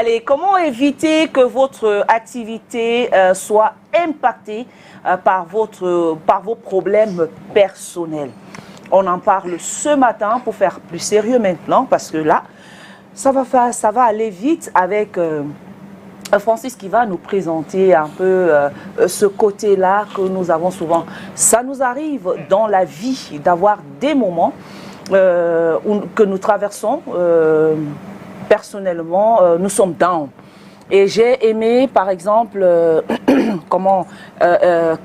Allez, comment éviter que votre activité soit impactée par vos problèmes personnels? On en parle ce matin pour faire plus sérieux maintenant, parce que là, ça va aller vite avec Francis qui va nous présenter un peu ce côté-là que nous avons souvent. Ça nous arrive dans la vie d'avoir des moments que nous traversons. Personnellement, nous sommes down. Et j'ai aimé, par exemple,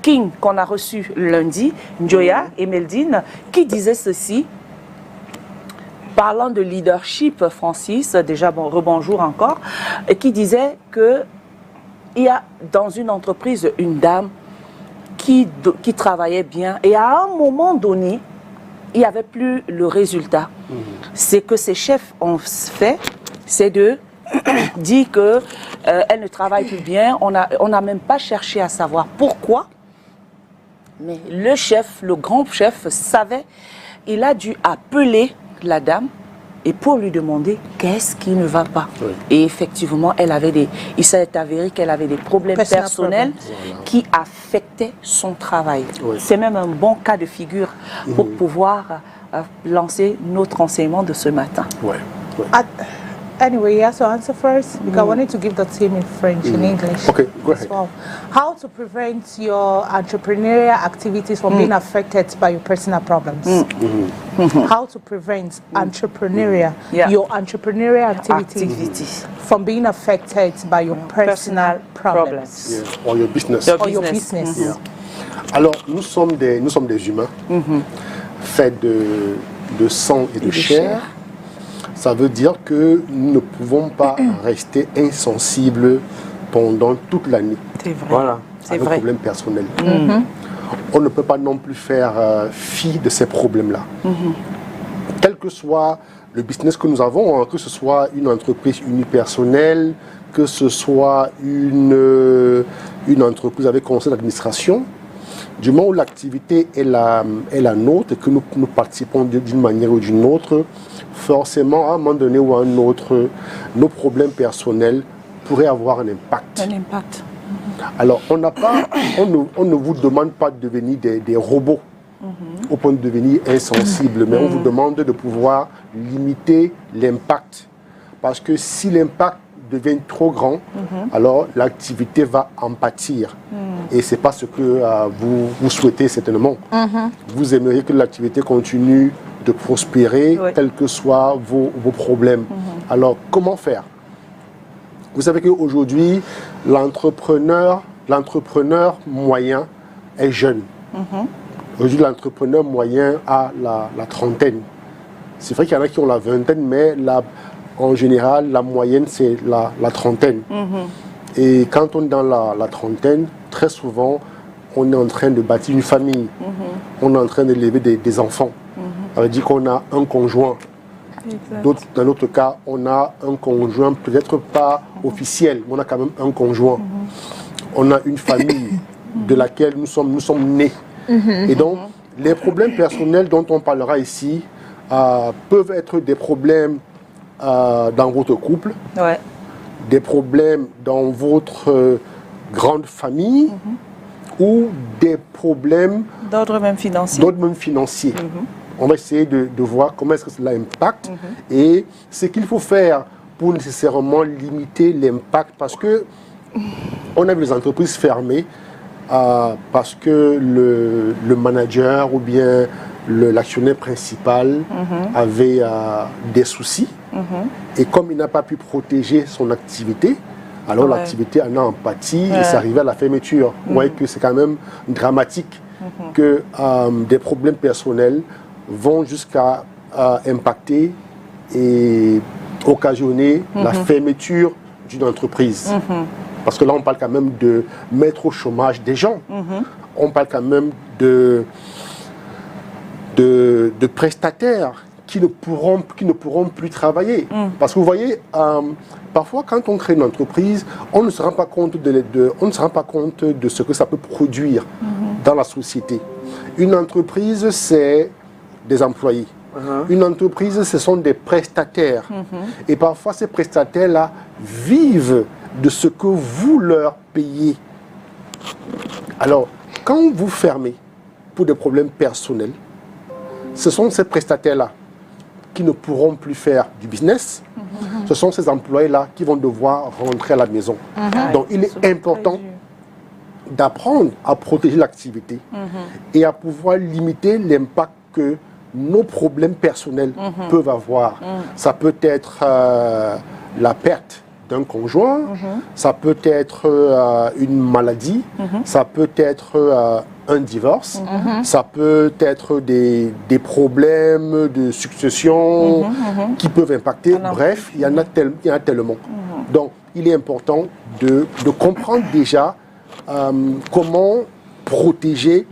King, qu'on a reçu lundi, Njoya et Meldine, qui disait ceci, parlant de leadership, Francis, déjà rebonjour encore, et qui disait qu'il y a dans une entreprise une dame qui travaillait bien, et à un moment donné, il n'y avait plus le résultat. C'est que ses chefs ont fait, c'est de dire qu'elle ne travaille plus bien. On n'a même pas cherché à savoir pourquoi. Mais le chef, le grand chef, savait. Il a dû appeler la dame et pour lui demander qu'est-ce qui ne va pas. Oui. Et effectivement, il s'est avéré qu'elle avait des problèmes personnels qui affectaient son travail. Oui. C'est même un bon cas de figure pour pouvoir lancer notre enseignement de ce matin. Oui. Oui. Anyway, he has to answer first because I wanted to give the team in French and English. Okay, go ahead. Well. How to prevent your entrepreneurial activities from being affected by your personal problems? How to prevent your entrepreneurial activities from being affected by your personal problems? Yes. Or your business. Or your business. Yeah. Alors, nous sommes des humains faits de sang et de chair. Ça veut dire que nous ne pouvons pas rester insensibles pendant toute l'année. C'est vrai. Voilà, c'est avec vrai. problèmes personnels. On ne peut pas non plus faire fi de ces problèmes-là. Quel que soit le business que nous avons, hein, que ce soit une entreprise unipersonnelle, que ce soit une entreprise avec conseil d'administration, du moment où l'activité est la nôtre et que nous participons d'une manière ou d'une autre, forcément, à un moment donné ou à un autre, nos problèmes personnels pourraient avoir un impact. Un impact. Alors, on ne vous demande pas de devenir des robots au point de devenir insensible, mais on vous demande de pouvoir limiter l'impact. Parce que si l'impact devient trop grand, alors l'activité va en pâtir. Et ce n'est pas ce que vous souhaitez certainement. Vous aimeriez que l'activité continue de prospérer, quels que soient vos problèmes. Alors, comment faire? Vous savez qu'aujourd'hui, l'entrepreneur moyen est jeune. Aujourd'hui, l'entrepreneur moyen a la trentaine. C'est vrai qu'il y en a qui ont la vingtaine, mais en général, la moyenne, c'est la trentaine. Et quand on est dans la trentaine, très souvent, on est en train de bâtir une famille. On est en train d'élever des enfants. Ça veut dire qu'on a un conjoint. Dans notre cas, on a un conjoint, peut-être pas officiel, mais on a quand même un conjoint. On a une famille de laquelle nous sommes nés. Et donc, les problèmes personnels dont on parlera ici peuvent être des problèmes dans votre couple, des problèmes dans votre grande famille ou des problèmes d'ordre même financier. On va essayer de voir comment est-ce que cela impacte et ce qu'il faut faire pour nécessairement limiter l'impact, parce que on a vu les entreprises fermées parce que le manager ou bien l'actionnaire principal avait des soucis et comme il n'a pas pu protéger son activité, alors l'activité en a pâti et c'est arrivé à la fermeture. Vous voyez que c'est quand même dramatique que des problèmes personnels vont jusqu'à impacter et occasionner la fermeture d'une entreprise. Parce que là, on parle quand même de mettre au chômage des gens. On parle quand même de prestataires qui ne pourront plus travailler. Parce que vous voyez, parfois, quand on crée une entreprise, on ne se rend pas compte de ce que ça peut produire dans la société. Une entreprise, c'est des employés. Une entreprise, ce sont des prestataires. Et parfois, ces prestataires-là vivent de ce que vous leur payez. Alors, quand vous fermez pour des problèmes personnels, ce sont ces prestataires-là qui ne pourront plus faire du business. Ce sont ces employés-là qui vont devoir rentrer à la maison. Donc, il est important d'apprendre à protéger l'activité et à pouvoir limiter l'impact que nos problèmes personnels peuvent avoir. Ça peut être la perte d'un conjoint, ça peut être une maladie, ça peut être un divorce, ça peut être des problèmes de succession qui peuvent impacter. Bref, il y en a tellement. Donc, il est important de comprendre déjà comment protéger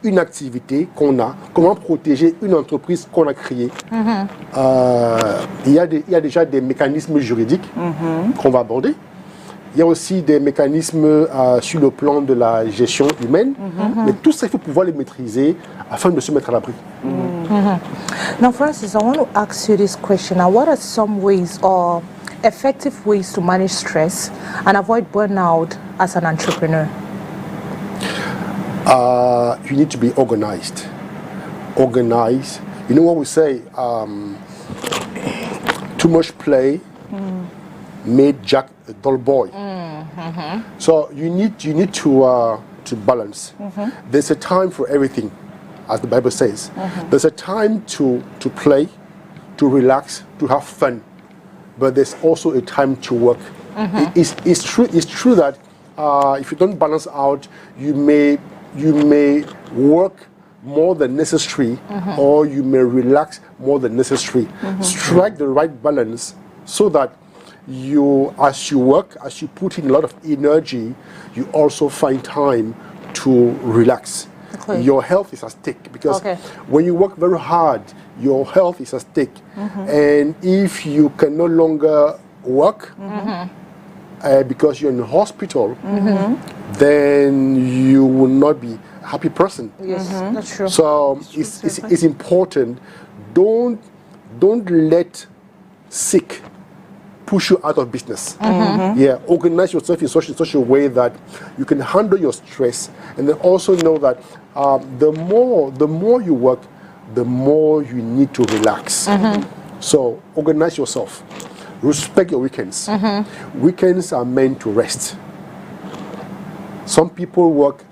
une activité qu'on a, comment protéger une entreprise qu'on a créée. Il y a déjà des mécanismes juridiques qu'on va aborder. Il y a aussi des mécanismes sur le plan de la gestion humaine. Mais tout ça, il faut pouvoir les maîtriser afin de se mettre à l'abri. Now, Francis, I want to ask you this question. Now, what are some ways or effective ways to manage stress and avoid burnout as an entrepreneur? You need to be organized. Organized. You know what we say? Too much play made Jack a dull boy. So you need to balance. There's a time for everything, as the Bible says. There's a time to play, to relax, to have fun, but there's also a time to work. It's true that if you don't balance out, you may work more than necessary, or you may relax more than necessary. Strike the right balance so that as you work, as you put in a lot of energy, you also find time to relax. Okay. Your health is at stake because when you work very hard, your health is at stake. And if you can no longer work because you're in the hospital, then you will not be a happy person. Yes, that's true. So it's important. Don't let sick push you out of business. Yeah, organize yourself in such a way that you can handle your stress, and then also know that the more you work, the more you need to relax. So organize yourself. Respect your weekends. Weekends are meant to rest. Some people work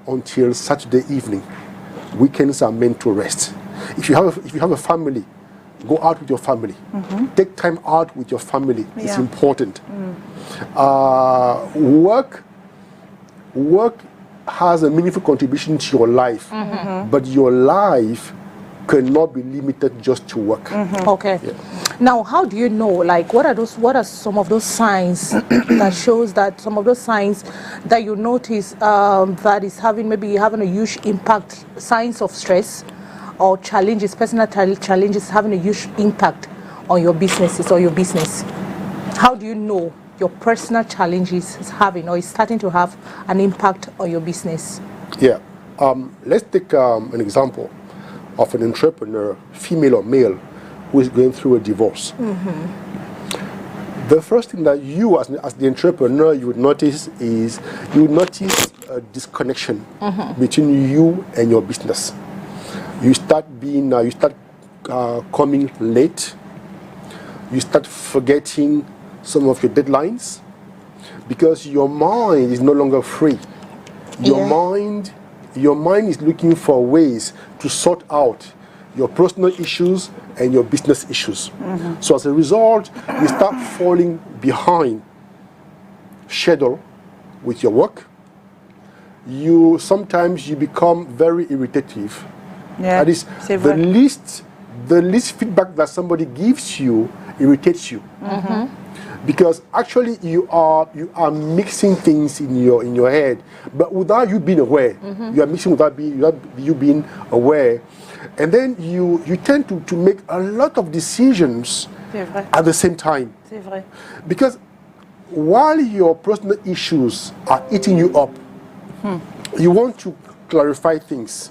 until Saturday evening. Weekends are meant to rest. If you have a family, go out with your family. Take time out with your family. Yeah. It's important. Work has a meaningful contribution to your life, but your life cannot be limited just to work. Okay. Yeah. Now, how do you know? Like, what are some of those signs that shows that some of those signs that you notice that is having a huge impact? Signs of stress or challenges, personal challenges, having a huge impact on your businesses or your business. How do you know your personal challenges is having or is starting to have an impact on your business? Yeah. Let's take an example of an entrepreneur, female or male, who is going through a divorce. The first thing that you, as the entrepreneur, you would notice is a disconnection between you and your business. You start coming late. You start forgetting some of your deadlines because your mind is no longer free. Your mind is looking for ways to sort out your personal issues and your business issues. So as a result, you start falling behind schedule with your work. Sometimes you become very irritative. Yeah, that is, the least feedback that somebody gives you irritates you. Because actually you are mixing things in your head, but without you being aware. You are mixing without you being aware, and then you tend to make a lot of decisions at the same time. Because while your personal issues are eating you up, you want to clarify things,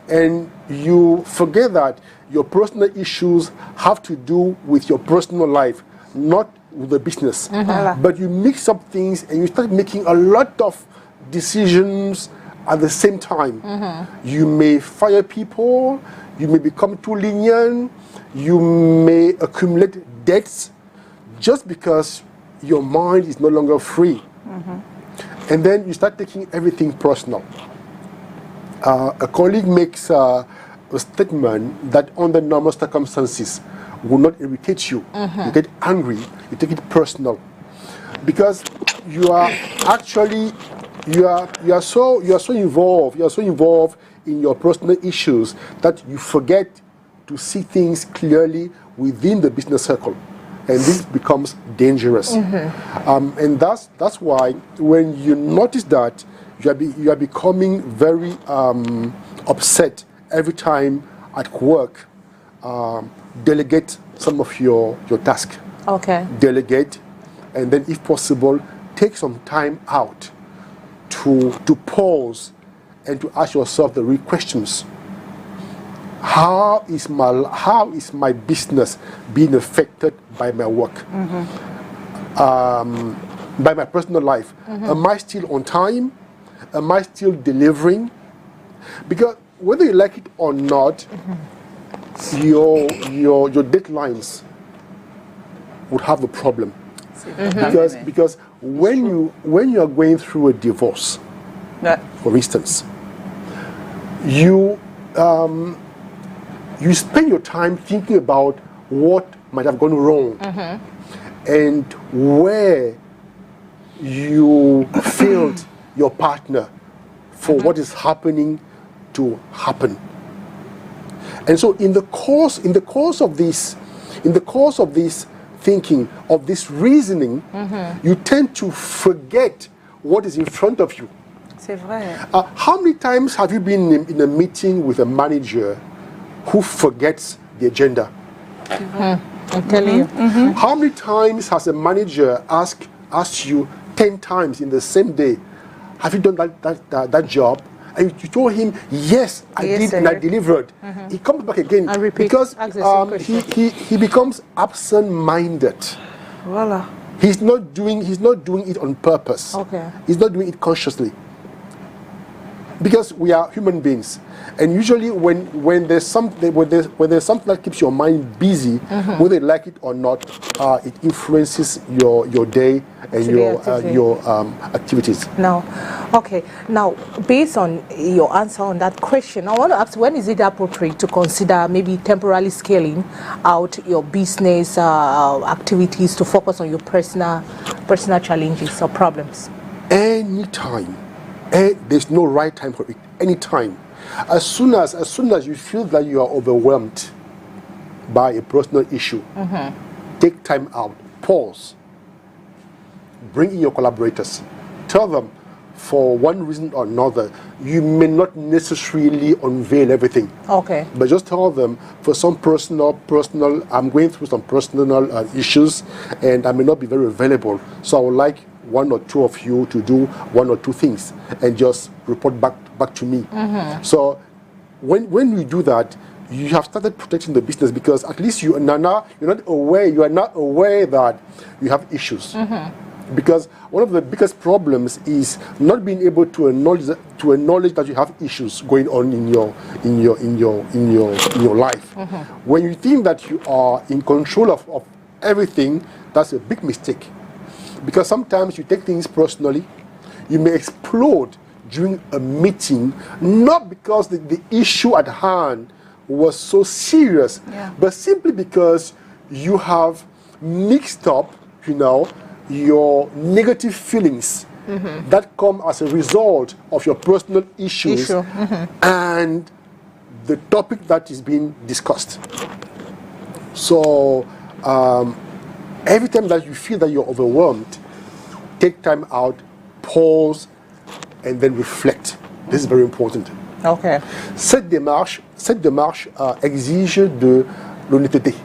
and you forget that your personal issues have to do with your personal life, not with the business. But you mix up things and you start making a lot of decisions at the same time. You may fire people, you may become too lenient, you may accumulate debts just because your mind is no longer free. And then you start taking everything personal. A colleague makes a statement that under normal circumstances will not irritate you. You get angry, you take it personal. Because you are actually you are so involved in your personal issues that you forget to see things clearly within the business circle, and this becomes dangerous. And that's why when you notice that you are becoming very upset every time at work, delegate some of your task. Okay. Delegate, and then if possible, take some time out to pause and to ask yourself the real questions. How is my business being affected by my work? By my personal life? Am I still on time? Am I still delivering? Because whether you like it or not, your deadlines would have a problem. Because when you are going through a divorce, for instance, you spend your time thinking about what might have gone wrong and where you failed your partner for what is happening to happen. And so in the course of this thinking, of this reasoning, you tend to forget what is in front of you. C'est vrai. How many times have you been in a meeting with a manager who forgets the agenda? I'm telling you. How many times has a manager asked you 10 times in the same day, have you done that job? And you told him, yes, I did, and I delivered. He comes back again And repeats, because he becomes absent-minded. Voilà. He's not doing it on purpose. Okay. He's not doing it consciously. Because we are human beings, and usually when there's something that keeps your mind busy, whether you like it or not, it influences your day and your activities. Now, based on your answer on that question, I want to ask, when is it appropriate to consider maybe temporarily scaling out your business activities to focus on your personal challenges or problems? Anytime. There's no right time for it. Anytime. As soon as you feel that you are overwhelmed by a personal issue, take time out, pause, bring in your collaborators, tell them for one reason or another, you may not necessarily unveil everything. Okay. But just tell them for some personal, I'm going through some personal issues and I may not be very available. So I would like one or two of you to do one or two things and just report back to me. So when you do that, you have started protecting the business, because at least you're not aware that you have issues. Because one of the biggest problems is not being able to acknowledge that you have issues going on in your life. When you think that you are in control of everything, that's a big mistake. Because sometimes you take things personally, you may explode during a meeting, not because the issue at hand was so serious, but simply because you have mixed up, your negative feelings that come as a result of your personal issues and the topic that is being discussed. So every time that you feel that you're overwhelmed, take time out, pause, and then reflect. This is very important. Okay. Cette démarche exige de l'honnêteté.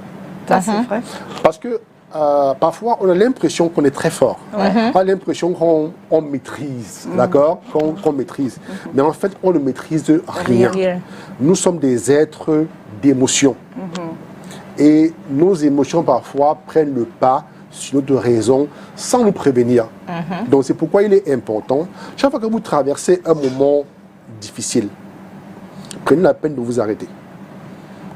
Ça, c'est vrai. Parce que parfois, on a l'impression qu'on est très fort. On a l'impression qu'on maîtrise, d'accord, qu'on maîtrise. Mais en fait, on ne maîtrise rien. Nous sommes des êtres d'émotion. Et nos émotions, parfois, prennent le pas sur notre raison sans nous prévenir. Donc, c'est pourquoi il est important, chaque fois que vous traversez un moment difficile, prenez la peine de vous arrêter.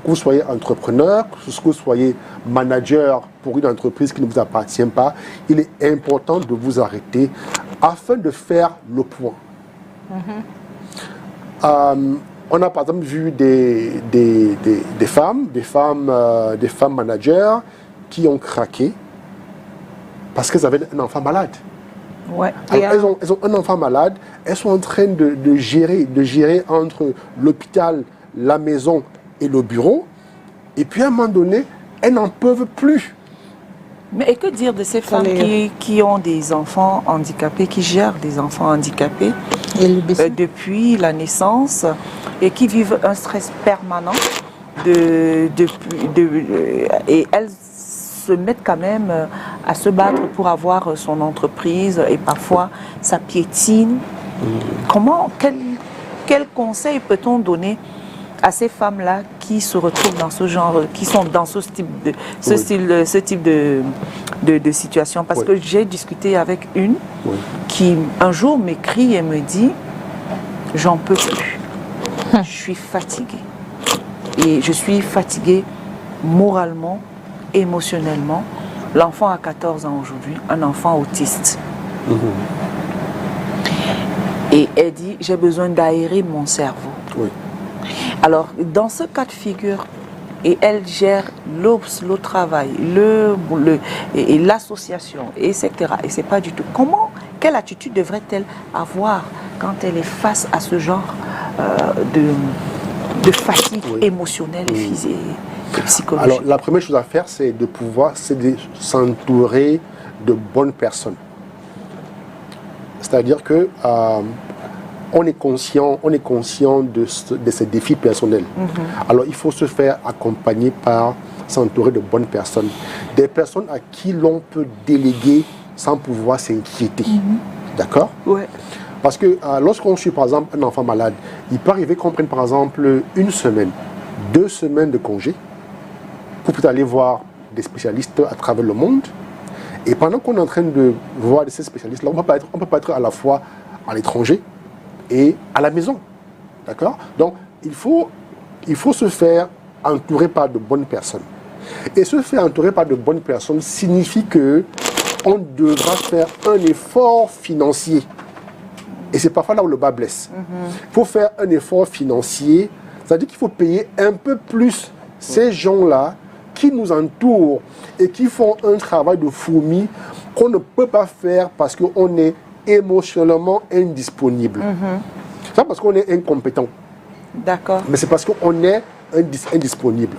Que vous soyez entrepreneur, que vous soyez manager pour une entreprise qui ne vous appartient pas, il est important de vous arrêter afin de faire le point. On a par exemple vu des femmes managers qui ont craqué parce qu'elles avaient un enfant malade. Ouais. Alors, elles ont un enfant malade, elles sont en train de gérer entre l'hôpital, la maison et le bureau, et puis à un moment donné, elles n'en peuvent plus. Mais et que dire de ces femmes qui ont des enfants handicapés, qui gèrent des enfants handicapés depuis la naissance et qui vivent un stress permanent et elles se mettent quand même à se battre pour avoir son entreprise et parfois ça piétine. Quel conseil peut-on donner à ces femmes-là qui se retrouvent dans ce genre, qui sont dans ce type de situation? Parce que j'ai discuté avec une qui un jour m'écrit et me dit « J'en peux plus, je suis fatiguée. Et je suis fatiguée moralement, émotionnellement. L'enfant a 14 ans aujourd'hui, un enfant autiste. Et elle dit « J'ai besoin d'aérer mon cerveau. » Alors, dans ce cas de figure, et elle gère le travail, et l'association, etc. Et c'est pas du tout. Quelle attitude devrait-elle avoir quand elle est face à ce genre de fatigue émotionnelle et physique et psychologique? Alors, la première chose à faire, c'est de s'entourer de bonnes personnes. C'est-à-dire que on est conscient de ces défis personnels. Alors, il faut se faire accompagner s'entourer de bonnes personnes. Des personnes à qui l'on peut déléguer sans pouvoir s'inquiéter. D'accord? Ouais. Parce que lorsqu'on suit, par exemple, un enfant malade, il peut arriver qu'on prenne, par exemple, 1 semaine, 2 semaines de congé pour peut-être aller voir des spécialistes à travers le monde. Et pendant qu'on est en train de voir ces spécialistes-là, on ne peut pas être à la fois à l'étranger et à la maison. D'accord? Donc, il faut se faire entourer par de bonnes personnes. Et se faire entourer par de bonnes personnes signifie que on devra faire un effort financier. Et c'est parfois là où le bas blesse. Il faut faire un effort financier, c'est-à-dire qu'il faut payer un peu plus ces gens-là qui nous entourent et qui font un travail de fourmi qu'on ne peut pas faire parce qu'on est émotionnellement indisponible. C'est pas parce qu'on est incompétent. D'accord. Mais c'est parce qu'on est indisponible.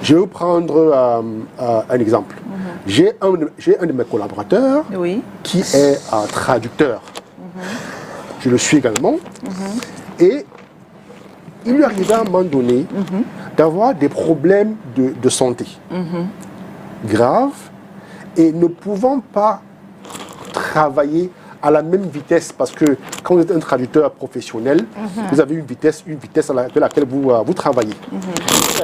Je vais vous prendre un exemple. J'ai un de mes collaborateurs qui est un traducteur. Je le suis également. Et il lui arrivait à un moment donné d'avoir des problèmes de santé graves et ne pouvant pas travailler à la même vitesse, parce que quand vous êtes un traducteur professionnel, vous avez une vitesse à laquelle vous travaillez.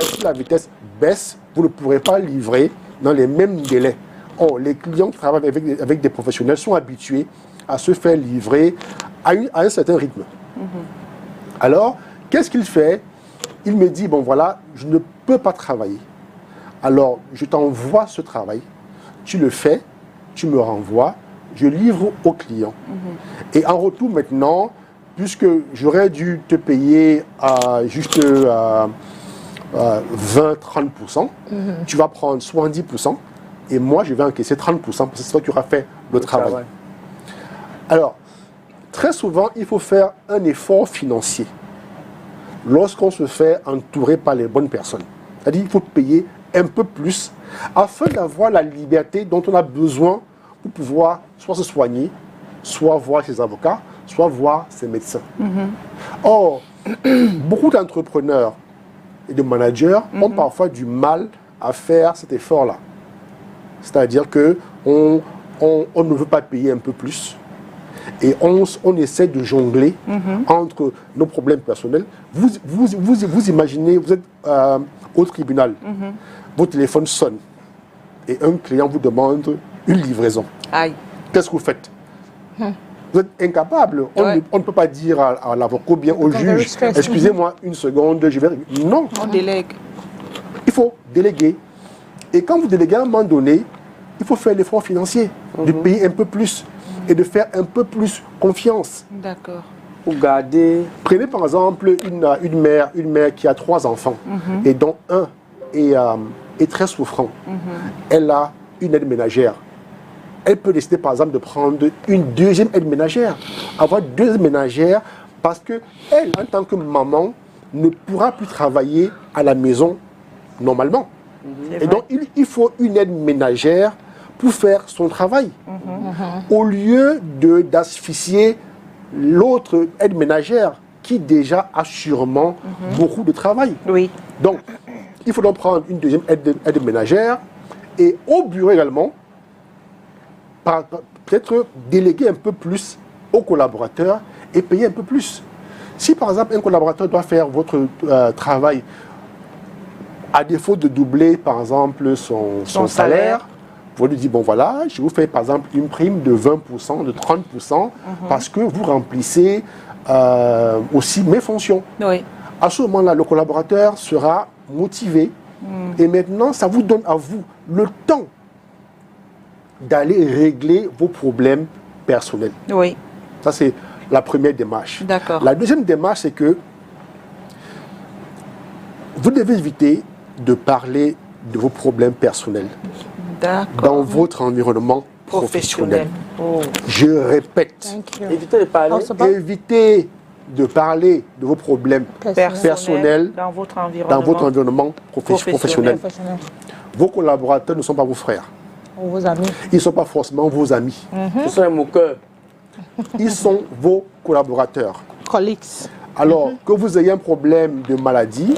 Si la vitesse baisse, vous ne pourrez pas livrer dans les mêmes délais. Or, les clients qui travaillent avec des professionnels sont habitués à se faire livrer à un certain rythme. Alors, qu'est-ce qu'il fait? Il me dit, bon voilà, je ne peux pas travailler. Alors, je t'envoie ce travail, tu le fais, tu me renvoies, je livre au client. Et en retour maintenant, puisque j'aurais dû te payer juste 20-30%, tu vas prendre 70%, et moi je vais encaisser 30%, parce que c'est toi qui auras fait le travail. Alors, très souvent, il faut faire un effort financier lorsqu'on se fait entourer par les bonnes personnes. C'est-à-dire qu'il faut payer un peu plus afin d'avoir la liberté dont on a besoin pour pouvoir soit se soigner, soit voir ses avocats, soit voir ses médecins. Or, beaucoup d'entrepreneurs et de managers ont parfois du mal à faire cet effort-là. C'est-à-dire qu'on ne veut pas payer un peu plus. Et on essaie de jongler entre nos problèmes personnels. Vous imaginez, vous êtes au tribunal, votre téléphone sonne et un client vous demande une livraison. Aïe. Qu'est-ce que vous faites? Vous êtes incapable. On ne peut pas dire à l'avocat ou bien au juge, excusez-moi une seconde, je vais... Non. On délègue. Il faut déléguer. Et quand vous déléguez à un moment donné, il faut faire l'effort financier, de payer un peu plus et de faire un peu plus confiance. D'accord. Pour garder... Prenez par exemple une mère qui a 3 enfants et dont un est très souffrant. Elle a une aide ménagère. Elle peut décider par exemple de prendre une deuxième aide ménagère, avoir 2 ménagères parce qu'elle, en tant que maman, ne pourra plus travailler à la maison normalement. Et donc il faut une aide ménagère pour faire son travail. Au lieu d'asphyxier l'autre aide ménagère qui déjà a sûrement beaucoup de travail. Oui. Donc, il faut donc prendre une deuxième aide ménagère et au bureau également, peut-être déléguer un peu plus aux collaborateurs et payer un peu plus. Si par exemple un collaborateur doit faire votre travail à défaut de doubler par exemple son salaire, vous lui dites, bon voilà, je vous fais par exemple une prime de 20%, de 30%, parce que vous remplissez aussi mes fonctions. Oui. À ce moment-là, le collaborateur sera motivé. Et maintenant, ça vous donne à vous le temps d'aller régler vos problèmes personnels. Oui. Ça, c'est la première démarche. D'accord. La deuxième démarche, c'est que vous devez éviter de parler de vos problèmes personnels dans votre environnement professionnel. Oh. Je répète, Évitez de parler. évitez de parler de vos problèmes personnels dans votre environnement professionnel. Vos collaborateurs ne sont pas vos frères. Ou vos amis. Ils ne sont pas forcément vos amis. Ce sont les moqueurs. Ils sont vos collaborateurs. Colleagues. Alors, que vous ayez un problème de maladie,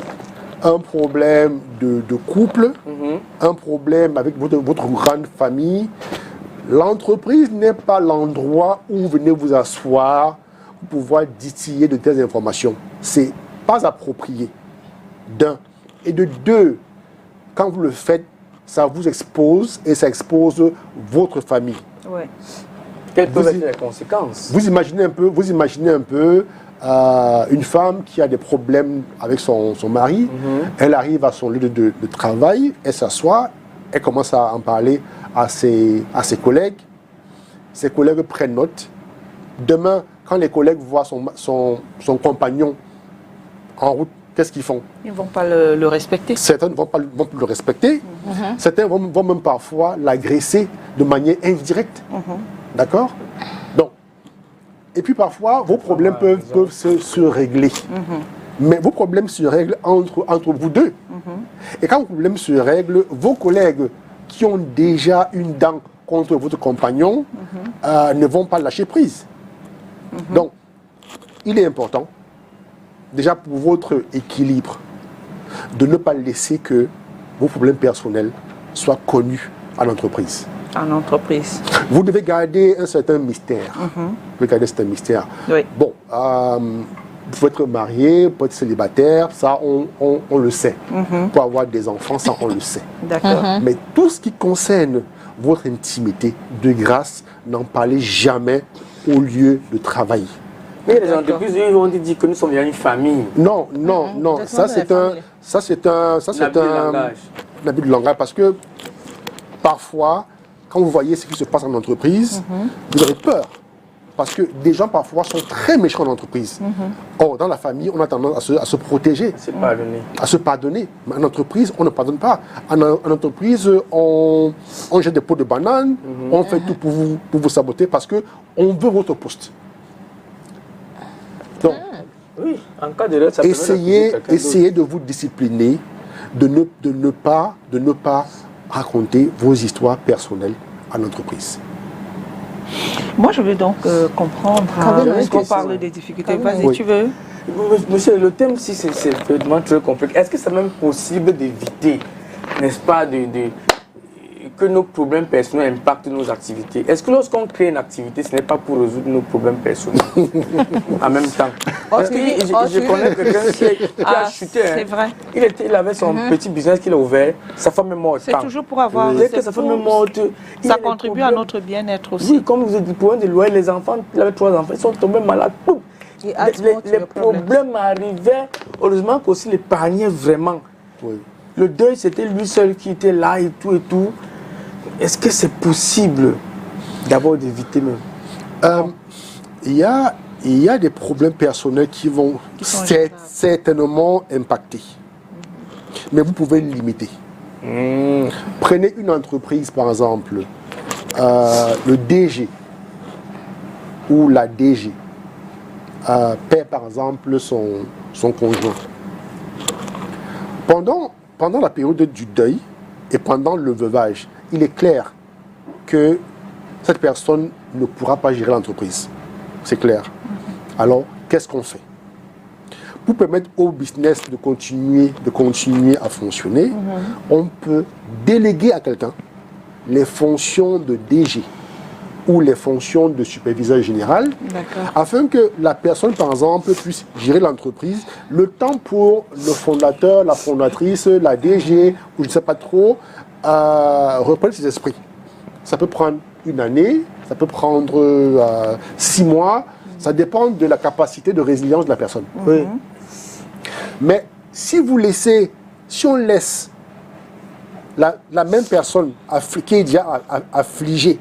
un problème de couple, un problème avec votre grande famille, l'entreprise n'est pas l'endroit où vous venez vous asseoir pour pouvoir distiller de telles informations. Ce n'est pas approprié, d'un. Et de deux, quand vous le faites, ça vous expose et ça expose votre famille. Ouais. Quelles peuvent être les conséquences? Vous imaginez un peu une femme qui a des problèmes avec son mari, elle arrive à son lieu de travail, elle s'assoit, elle commence à en parler à ses collègues, ses collègues prennent note. Demain, quand les collègues voient son compagnon en route, qu'est-ce qu'ils font? Ils ne vont pas le respecter. Certains ne vont pas le respecter, certains vont même parfois l'agresser de manière indirecte. D'accord? Donc, et puis parfois, vos problèmes peuvent se régler. Mais vos problèmes se règlent entre vous deux. Et quand vos problèmes se règlent, vos collègues qui ont déjà une dent contre votre compagnon ne vont pas lâcher prise. Donc, il est important, déjà pour votre équilibre, de ne pas laisser que vos problèmes personnels soient connus à l'entreprise. En entreprise. Vous devez garder un certain mystère. Vous devez garder un certain mystère. Oui. Bon, vous pouvez être marié, vous pouvez être célibataire, ça on le sait. Pour avoir des enfants, ça on le sait. D'accord. Mais tout ce qui concerne votre intimité, de grâce, n'en parlez jamais au lieu de travail. Mais les entreprises, ils vont dire que nous sommes une famille. Non, non, non. Ça c'est un abus de langage parce que parfois, quand vous voyez ce qui se passe en entreprise, vous avez peur. Parce que des gens parfois sont très méchants en entreprise. Or, dans la famille, on a tendance à se protéger. À se pardonner. Mais en entreprise, on ne pardonne pas. En entreprise, on jette des pots de banane, on fait tout pour vous saboter parce qu'on veut votre poste. Donc, oui, en cas de ça essayez de vous discipliner, de ne pas raconter vos histoires personnelles à l'entreprise. Moi, je veux donc comprendre, qu'on parle des difficultés. Vas-y, tu veux? Monsieur, le thème, si c'est vraiment très compliqué, est-ce que c'est même possible d'éviter, n'est-ce pas, que nos problèmes personnels impactent nos activités. Est-ce que lorsqu'on crée une activité, ce n'est pas pour résoudre nos problèmes personnels en même temps? Parce que je connais quelqu'un qui a chuté. C'est vrai. Il avait son petit business qu'il a ouvert. Sa femme est morte. C'est toujours pour avoir... Dès que sa femme est morte... Ça contribue à notre bien-être aussi. Oui, comme vous êtes dit, pour des loyers, les enfants, il avait 3 enfants, ils sont tombés malades. Les problèmes arrivaient. Heureusement qu'aussi l'épargnait vraiment. Oui. Le deuil, c'était lui seul qui était là et tout et tout. Est-ce que c'est possible d'abord d'éviter même? Il y a des problèmes personnels qui vont certainement impacter. Mais vous pouvez le limiter. Prenez une entreprise, par exemple, le DG ou la DG perd, par exemple, son conjoint. Pendant la période du deuil et pendant le veuvage, il est clair que cette personne ne pourra pas gérer l'entreprise. C'est clair. Alors, qu'est-ce qu'on fait? Pour permettre au business de continuer à fonctionner, on peut déléguer à quelqu'un les fonctions de DG ou les fonctions de superviseur général, afin que la personne, par exemple, puisse gérer l'entreprise, le temps pour le fondateur, la fondatrice, la DG, ou je ne sais pas trop, reprendre ses esprits. Ça peut prendre une année, ça peut prendre 6 mois, ça dépend de la capacité de résilience de la personne. Oui. Mais si on laisse la même personne qui est déjà affligée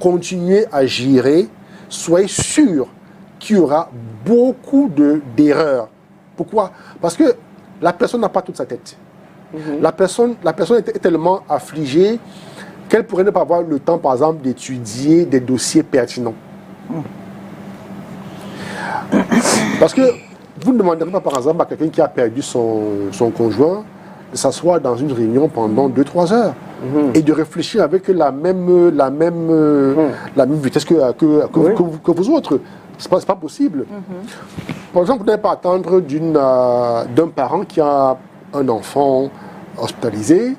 continuer à gérer, soyez sûr qu'il y aura beaucoup d'erreurs. Pourquoi? Parce que la personne n'a pas toute sa tête. La personne est tellement affligée qu'elle pourrait ne pas avoir le temps, par exemple, d'étudier des dossiers pertinents. Parce que vous ne demanderez pas, par exemple, à quelqu'un qui a perdu son conjoint de s'asseoir dans une réunion pendant 2-3 heures et de réfléchir avec la même vitesse que vous autres. Ce n'est pas possible. Par exemple, vous n'allez pas attendre d'un parent qui a un enfant hospitalisé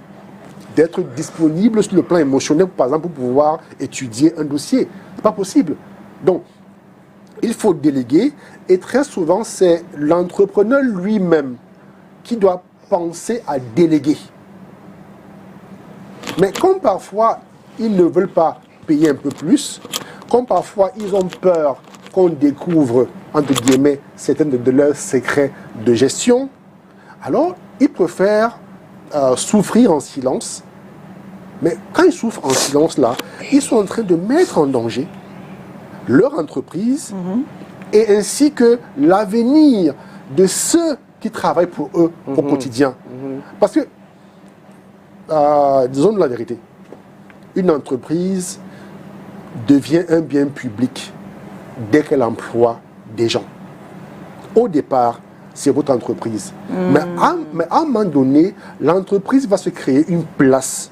d'être disponible sur le plan émotionnel, par exemple, pour pouvoir étudier un dossier. Ce n'est pas possible. Donc, il faut déléguer, et très souvent, c'est l'entrepreneur lui-même qui doit penser à déléguer. Mais comme parfois, ils ne veulent pas payer un peu plus, comme parfois, ils ont peur qu'on découvre, entre guillemets, certains de leurs secrets de gestion, alors ils préfèrent souffrir en silence. Mais quand ils souffrent en silence, là, ils sont en train de mettre en danger leur entreprise et ainsi que l'avenir de ceux qui travaillent pour eux au quotidien. Parce que, disons la vérité, une entreprise devient un bien public dès qu'elle emploie des gens. Au départ, c'est votre entreprise. Mais à un moment donné, l'entreprise va se créer une place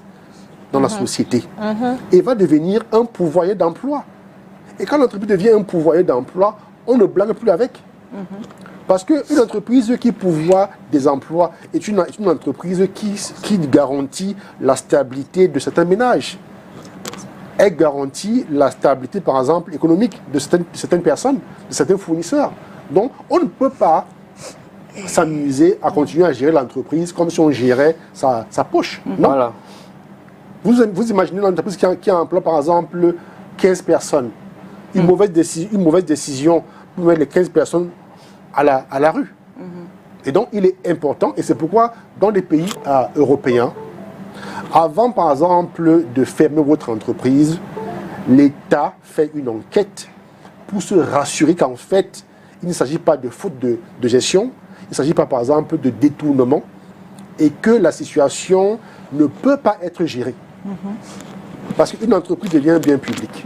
dans la société et va devenir un pourvoyeur d'emploi. Et quand l'entreprise devient un pourvoyeur d'emploi, on ne blague plus avec. Parce qu'une entreprise qui pourvoit des emplois est une entreprise qui garantit la stabilité de certains ménages. Elle garantit la stabilité, par exemple, économique de certaines personnes, de certains fournisseurs. Donc, on ne peut pas s'amuser à continuer à gérer l'entreprise comme si on gérait sa poche. Non. Voilà. Vous imaginez une entreprise qui emploie, par exemple, 15 personnes. Une mauvaise décision pour mettre les 15 personnes à la rue. Et donc, il est important, et c'est pourquoi, dans les pays européens, avant, par exemple, de fermer votre entreprise, l'État fait une enquête pour se rassurer qu'en fait, il ne s'agit pas de faute de gestion, il ne s'agit pas, par exemple, de détournement, et que la situation ne peut pas être gérée. Parce qu'une entreprise devient un bien public.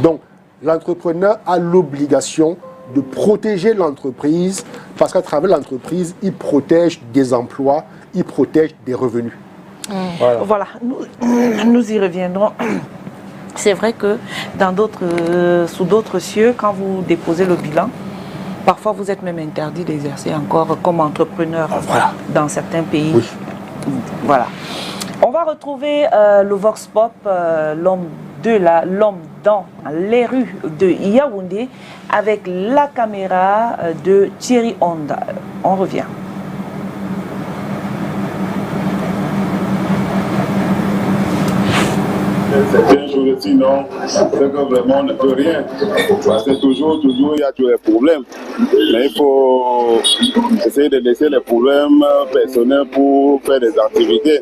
Donc, l'entrepreneur a l'obligation de protéger l'entreprise, parce qu'à travers l'entreprise, il protège des emplois, il protège des revenus. Voilà, nous y reviendrons. C'est vrai que sous d'autres cieux, quand vous déposez le bilan, parfois vous êtes même interdit d'exercer encore comme entrepreneur dans certains pays. Oui. Voilà. On va retrouver le Vox Pop, l'homme dans les rues de Yaoundé avec la caméra de Thierry Honda. On revient. C'est bien joué, sinon, c'est que vraiment on ne peut rien. Parce que toujours, il y a toujours des problèmes. Mais il faut essayer de laisser les problèmes personnels pour faire des activités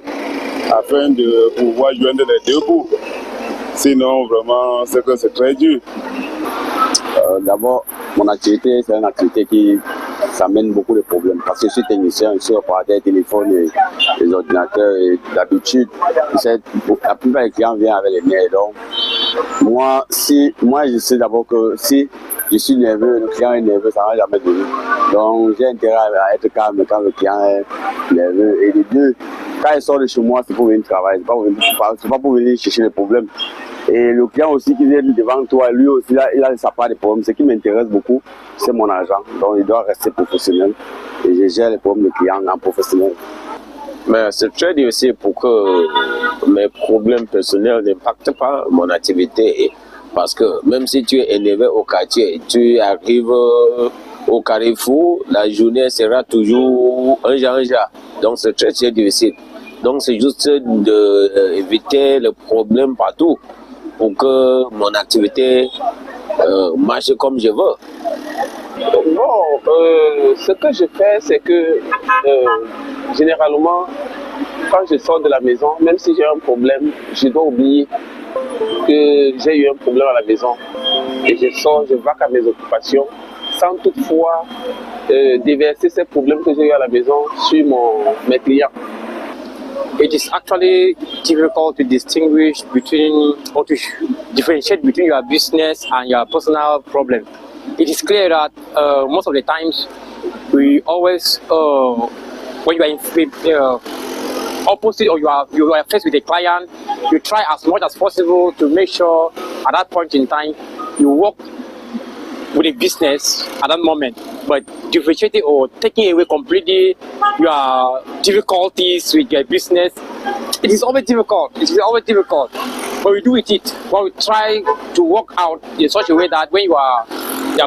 afin de pouvoir joindre les deux bouts. Sinon, vraiment, c'est que c'est très dur. D'abord, mon activité, c'est une activité qui s'amène beaucoup de problèmes. Parce que je suis technicien, je suis opérateur de téléphone et les ordinateurs. Et d'habitude, la plupart des clients viennent avec les nerfs. Donc, moi, je sais d'abord que si je suis nerveux, le client est nerveux, ça ne va jamais donner. Donc, j'ai intérêt à être calme quand le client est nerveux. Et les deux, quand il sort de chez moi, c'est pour venir travailler, c'est pas pour venir chercher les problèmes. Et le client aussi qui vient devant toi, lui aussi, il a sa part de problèmes. Ce qui m'intéresse beaucoup, c'est mon argent. Donc, il doit rester professionnel. Et je gère les problèmes des clients en professionnel. Mais c'est très difficile pour que mes problèmes personnels n'impactent pas mon activité. Parce que même si tu es élevé au quartier, tu arrives au carrefour, la journée sera toujours un genre. Donc, c'est très, très difficile. Donc, c'est juste d'éviter le problème partout pour que mon activité marche comme je veux. Non, ce que je fais, c'est que généralement, quand je sors de la maison, même si j'ai un problème, je dois oublier que j'ai eu un problème à la maison. Et je sors, je vaque à mes occupations, sans toutefois déverser ces problèmes que j'ai eu à la maison sur mes clients. It is actually difficult to distinguish between or to differentiate between your business and your personal problem. It is clear that most of the times we always, when you are in opposite or you are faced with a client, you try as much as possible to make sure at that point in time you work with a business at that moment, but differentiating or taking away completely your difficulties with your business, it is always difficult. It is always difficult. But we do it. But we try to work out in such a way that when your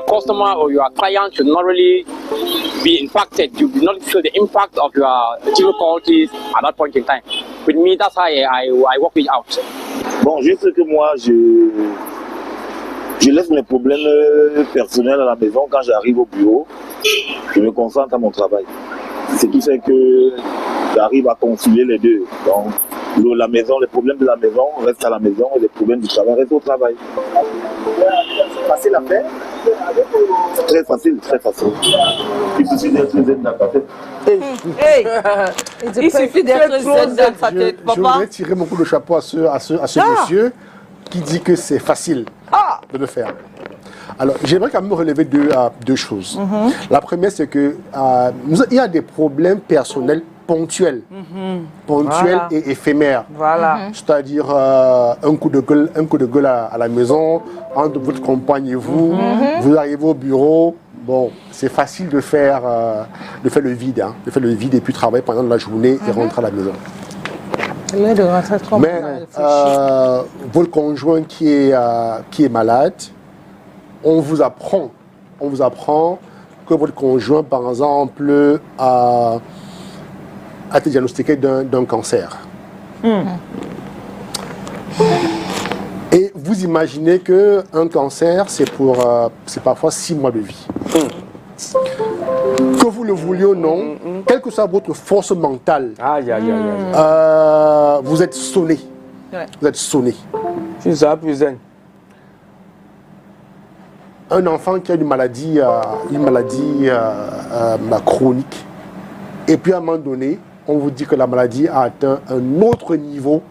customer or your client should not really be impacted. You will not feel the impact of your difficulties at that point in time. With me, that's how I work it out. Bon, juste que moi, je laisse mes problèmes personnels à la maison. Quand j'arrive au bureau, je me concentre à mon travail. Ce qui fait que j'arrive à concilier les deux. Donc, la maison, les problèmes de la maison restent à la maison et les problèmes du travail restent au travail. C'est facile à faire? Très facile, très facile. Il suffit d'être zen dans ta tête. Il suffit d'être zen dans ta tête, papa. Je voudrais tirer mon coup de chapeau à ce monsieur qui dit que c'est facile de le faire. Alors, j'aimerais quand même relever deux choses. La première, c'est que il y a des problèmes personnels ponctuels, Voilà. et éphémères. Voilà. C'est-à-dire un coup de gueule à la maison, entre votre compagne et vous, vous arrivez au bureau. Bon, c'est facile de faire le vide, de faire le vide et puis travailler pendant la journée et rentrer à la maison. Mais votre conjoint qui est malade, on vous apprend que votre conjoint, par exemple, a été diagnostiqué d'un cancer. Et vous imaginez qu'un cancer, c'est parfois 6 mois de vie. Que vous le vouliez ou non, quelle que soit votre force mentale, vous êtes sonné. Ouais. Vous êtes sonné. Tu seras plus zen. Un enfant qui a une maladie chronique, et puis à un moment donné, on vous dit que la maladie a atteint un autre niveau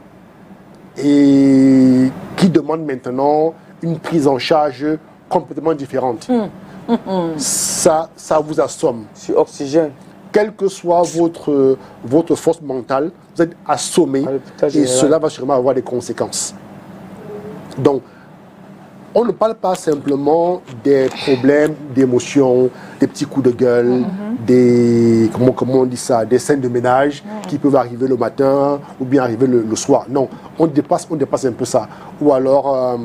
et qui demande maintenant une prise en charge complètement différente. Ça vous assomme. Sur oxygène. Quelle que soit votre force mentale, vous êtes assommé et cela va sûrement avoir des conséquences. Donc, on ne parle pas simplement des problèmes d'émotion, des petits coups de gueule, des, comment on dit ça, des scènes de ménage qui peuvent arriver le matin ou bien arriver le soir. Non, on dépasse un peu ça. Ou alors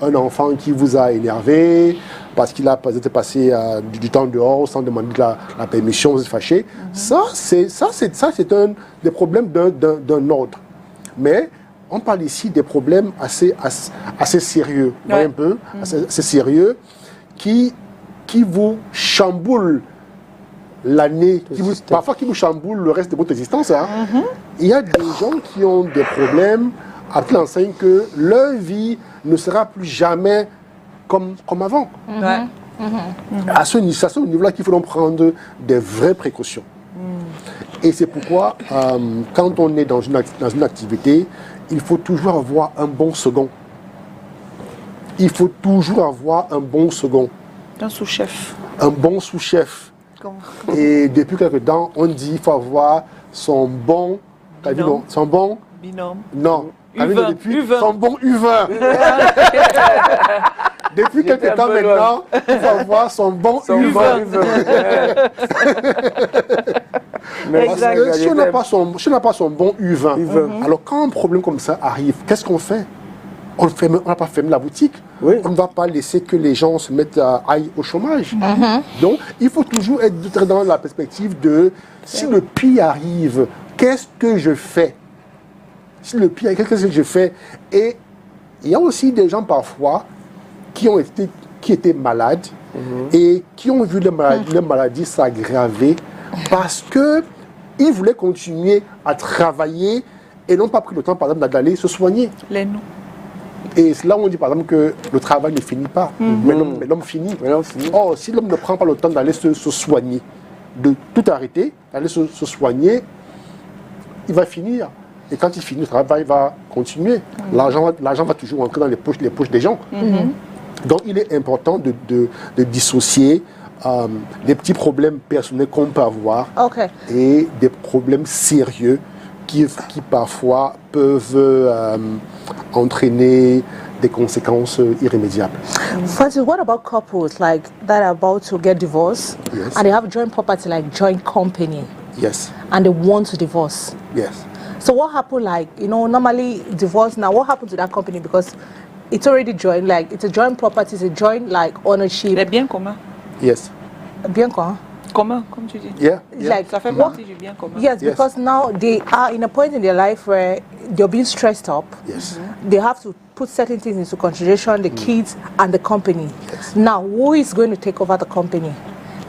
un enfant qui vous a énervé parce qu'il a peut-être passé du temps dehors sans demander la permission, vous êtes fâché. Ça, c'est un des problèmes d'un ordre. Mais on parle ici des problèmes assez sérieux, vous voyez un peu, assez sérieux, qui vous chamboulent l'année, parfois qui vous chamboulent le reste de votre existence. Hein. Il y a des gens qui ont des problèmes à telle enseigne que leur vie ne sera plus jamais comme avant. À ce niveau-là qu'il faut prendre des vraies précautions. Et c'est pourquoi, quand on est dans une activité, il faut toujours avoir un bon second. Il faut toujours avoir un bon second. Un sous-chef. Un bon sous-chef. Et depuis quelque temps, on dit qu'il faut avoir son bon... Binôme. Son bon... Binôme. Non. Depuis, son bon U20. Depuis quelque temps maintenant, il faut avoir son bon U20. Parce que si on n'a pas son bon U20, alors quand un problème comme ça arrive, qu'est-ce qu'on fait? On n'a pas fermé la boutique. On ne va pas laisser que les gens se mettent aillent au chômage. Donc, il faut toujours être dans la perspective de si le pire arrive, qu'est-ce que je fais? Si le pire, qu'est-ce que je fais? Et il y a aussi des gens parfois qui étaient malades et qui ont vu leur maladie s'aggraver parce qu'ils voulaient continuer à travailler et n'ont pas pris le temps, par exemple, d'aller se soigner. Et c'est là où on dit, par exemple, que le travail ne finit pas, mais l'homme finit. Or, si l'homme ne prend pas le temps d'aller se soigner, de tout arrêter, d'aller se soigner, il va finir. Et quand il finit, le travail va continuer. L'argent va toujours entrer dans les poches des gens. Donc, il est important de dissocier des petits problèmes personnels qu'on peut avoir et des problèmes sérieux qui parfois peuvent entraîner des conséquences irrémédiables. Francis, what about couples like that are about to get divorced and they have joint property like joint company? Yes. And they want to divorce? Yes. So what happened, like, normally divorce now, what happened to that company? Because it's already joint, like, it's a joint property, it's a joint, like, ownership. Les biens communs. Yes. Bien commun. Commun, comme tu dis. Yeah. Like, ça fait partie du bien commun. Yes, because now they are in a point in their life where they're being stressed up. Yes. They have to put certain things into consideration, the kids and the company. Yes. Now, who is going to take over the company?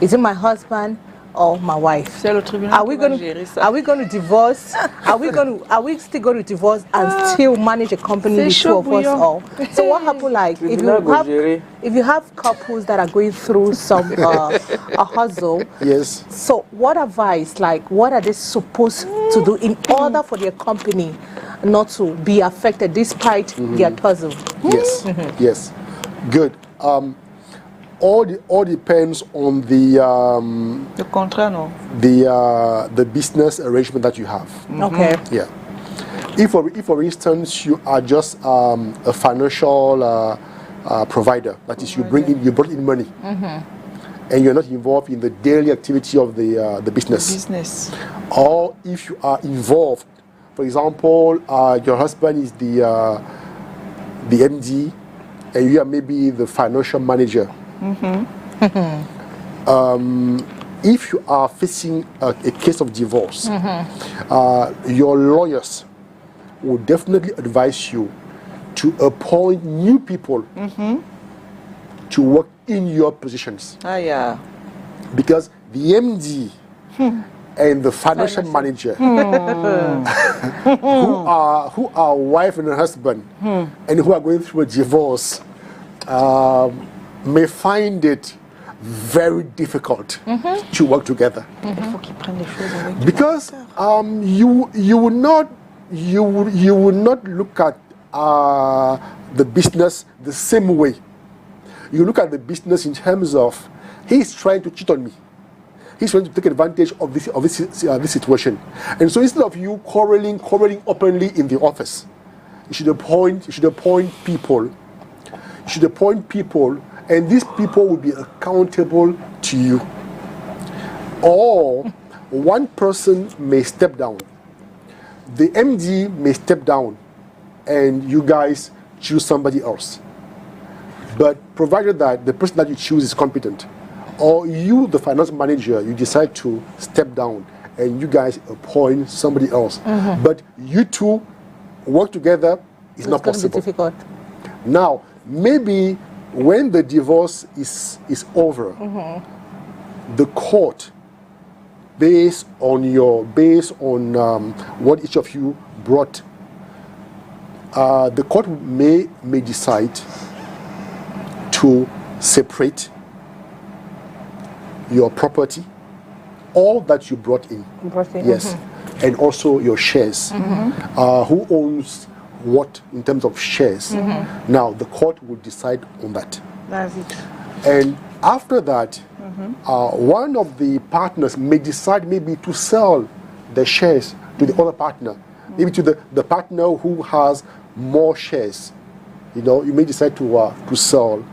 Is it my husband or my wife? C'est le tribunal qui va gérer ça. Are we going to divorce? Are we still going to divorce and still manage a company with two of us all? So what happened, like, if you have couples that are going through some a hustle? Yes. So what advice, like, what are they supposed to do in order for their company not to be affected despite their tussle? Yes. Yes. Good. All depends on the contrat, no? The business arrangement that you have. Okay. Yeah. If for instance you are just a financial provider, that is, you bring in money, and you're not involved in the daily activity of the business. Or if you are involved, for example, your husband is the MD, and you are maybe the financial manager. If you are facing a case of divorce, your lawyers will definitely advise you to appoint new people to work in your positions. Because the MD and the financial manager who are wife and husband and who are going through a divorce may find it very difficult to work together. Because you will not look at the business the same way. You look at the business in terms of, he's trying to cheat on me. He's trying to take advantage of this situation. And so instead of you quarreling openly in the office, you should appoint people. should appoint people, and these people will be accountable to you. Or one person may step down. The MD may step down, and you guys choose somebody else. But provided that the person that you choose is competent, or you, the finance manager, you decide to step down, and you guys appoint somebody else. But you two work together, it's not possible. It's going to be difficult. Now, maybe when the divorce is over, the court, based on what each of you brought, the court may decide to separate your property, all that you brought in. Yes, and also your shares. Who owns what in terms of shares? Now the court will decide on that. That's it. And after that, one of the partners may decide maybe to sell the shares to the other partner, maybe to the partner who has more shares. You know, you may decide to sell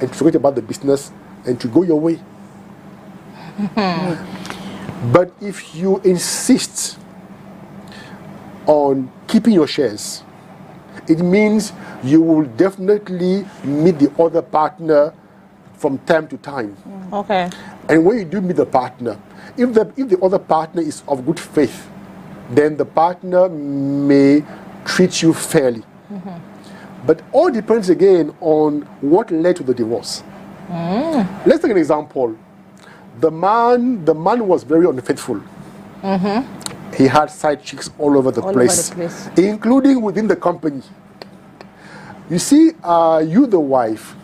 and forget about the business and to go your way. But if you insist on keeping your shares, it means you will definitely meet the other partner from time to time. Okay. And when you do meet the partner, if the other partner is of good faith, then the partner may treat you fairly. But all depends again on what led to the divorce. Let's take an example. The man was very unfaithful. He had side chicks all over the place, including within the company. You see, you the wife,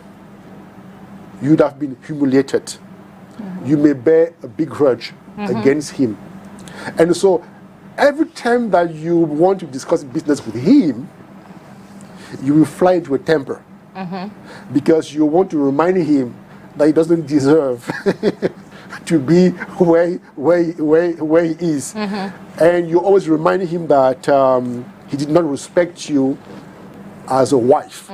you'd have been humiliated. You may bear a big grudge against him. And so every time that you want to discuss business with him, you will fly into a temper because you want to remind him that he doesn't deserve to be where he is. And you always remind him that he did not respect you as a wife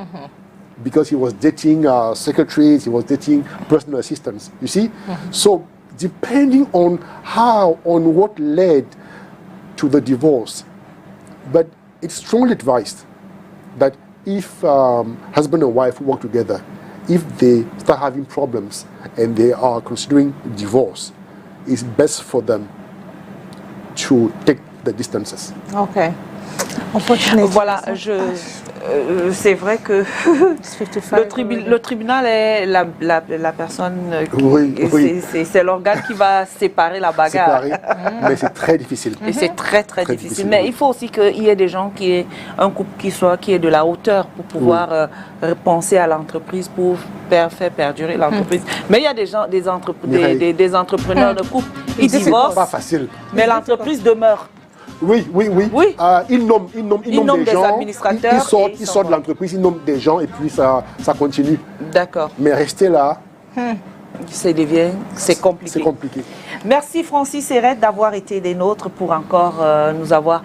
because he was dating secretaries, he was dating personal assistants, you see? So depending on what led to the divorce, but it's strongly advised that if husband and wife work together, if they start having problems and they are considering divorce, it's best for them to take the distances. Okay. Unfortunately. Voilà, c'est vrai que le tribunal est la personne, c'est l'organe qui va séparer la bagarre. Mais c'est très difficile. Et c'est très difficile. Mais il faut aussi qu'il y ait des gens un couple qui ait de la hauteur pour pouvoir penser à l'entreprise, pour faire perdurer l'entreprise. Mais il y a des entrepreneurs de couple, ils divorcent, pas facile. mais l'entreprise demeure. Oui. Ils nomment des gens, administrateurs, ils sortent de l'entreprise, ils nomment des gens et puis ça continue. D'accord. Mais rester là, c'est compliqué. Merci Francis Hérette d'avoir été des nôtres pour encore nous avoir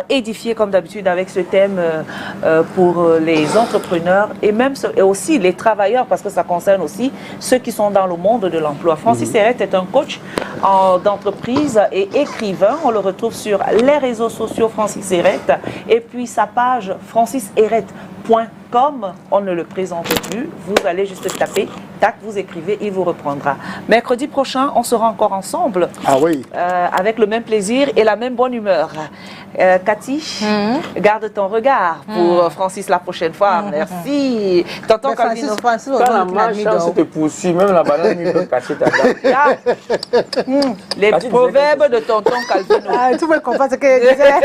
édifiés comme d'habitude avec ce thème pour les entrepreneurs et aussi les travailleurs parce que ça concerne aussi ceux qui sont dans le monde de l'emploi. Francis Hérette est un coach d'entreprise et écrivain. On le retrouve sur les réseaux sociaux Francis Hérette et puis sa page francisherette.com. On ne le présente plus. Vous allez juste taper, tac, vous écrivez, il vous reprendra. Mercredi prochain, on sera encore ensemble. Ah oui. Avec le même plaisir et la même bonne humeur. Cathy, garde ton regard pour Francis la prochaine fois. Merci. Tonton Calvino. Quand la malchance te poursuit, même la banane peut cacher ta dame. Les proverbes de tonton Calvino. Tu veux comprendre ce que je disais.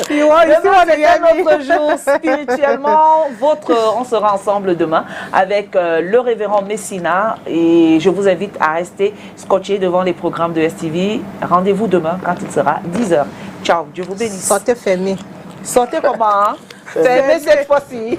C'est notre jour spirituellement. On sera ensemble demain avec le révérend Messina et je vous invite à rester scotché devant les programmes de STV. Rendez-vous demain quand il sera 10h. Ciao, Dieu vous bénisse. Sortez fermé. Sortez comment? Fermé cette fois-ci.